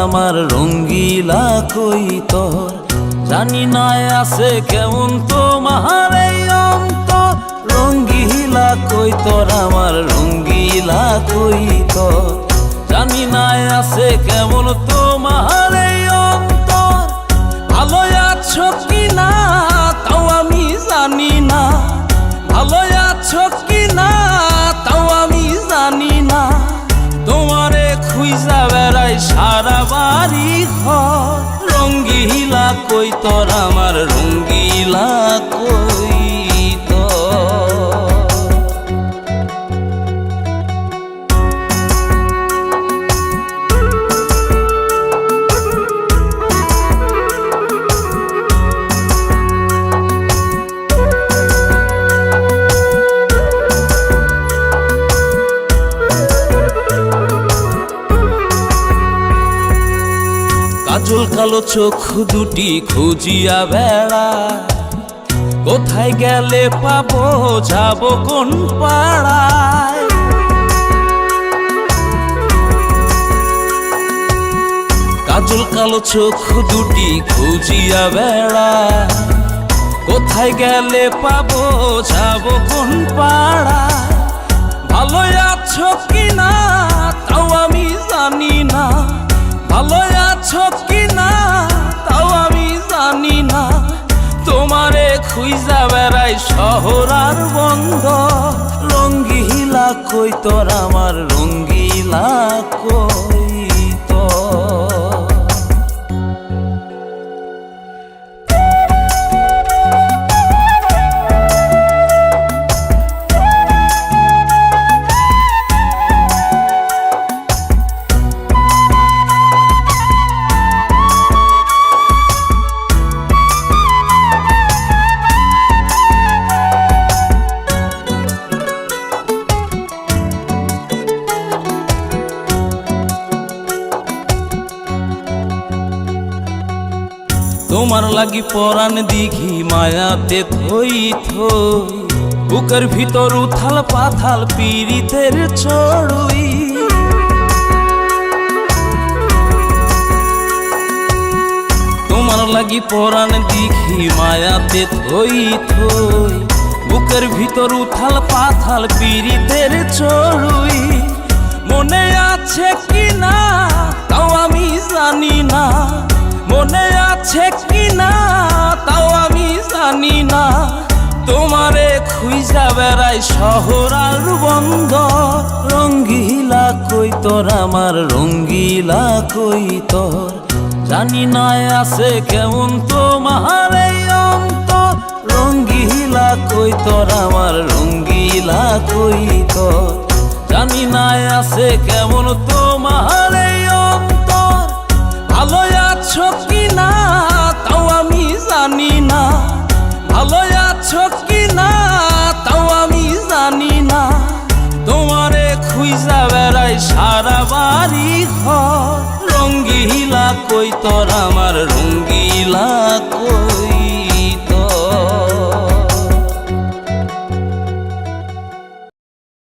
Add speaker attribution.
Speaker 1: আমার রঙ্গিলা কই তোর। জানি না আছে কেমন তোমার এই অন্তর, রঙ্গিলা কই তোর আমার রঙ্গিলা কই তোর। জানি না আছে কেমন তোমার এই অন্তর, ভালো আছো কিনা তাও আমি জানি না, ভালো আছো কিনা তাও আমি জানি না। তোমারে খুঁজা বেড়াই সারা বাড়ি ঘর, রঙ্গিলা কই তোর আমার রঙ্গিলা কই তোর। কাজল কালো চোখ দুটি খুঁজিয়া বেড়া, কোথায় গেলে পাবো যাব কোন পাড়ায়। কাজল কালো চোখ দুটি খুঁজিয়া বেড়া, কোথায় গেলে পাবো যাব কোন পাড়ায়। ভালো আছো কিনা তাও আমি জানি না, ভালো আছো কিনা তাও আমি জানি না। তোমারে খুঁজা বেড়াই শহর আর বন্ধ, রঙ্গিলা কই তোর আমার রঙ্গিলা কই তোর। তোমার লাগি পরাণ দিঘি মায়াতে থই থই, বুকের ভিতর উথাল পাথাল পীড়িতের চড়ুই। তোমার লাগি পরাণ দিঘি মায়াতে থই থই, বুকের ভিতর উথাল পাথাল পীড়িতের চড়ুই। মনে আছে কিনা তাও আমি জানি না, মনে আছে কিনা তাও আমি জানি না। তোমারে খুঁজা বেড়াই শহর আর বন্ধ, রঙ্গিলা কই তোর আমার রঙ্গিলা কই তোর। জানি না আছে কেমন তোমার এই অন্তর, রঙ্গিলা কই তোর আমার রঙ্গিলা কই তোর। জানি না আছে কেমন তোমার এই অন্তর, ভালো আছো কিনা তাও আমি জানি না, ভালো আছো কিনা তাও আমি জানি না। তোমারে খুঁজা বেড়াই সারা বাড়ি ঘর, রঙ্গিলা কই তোর আমার রঙ্গিলা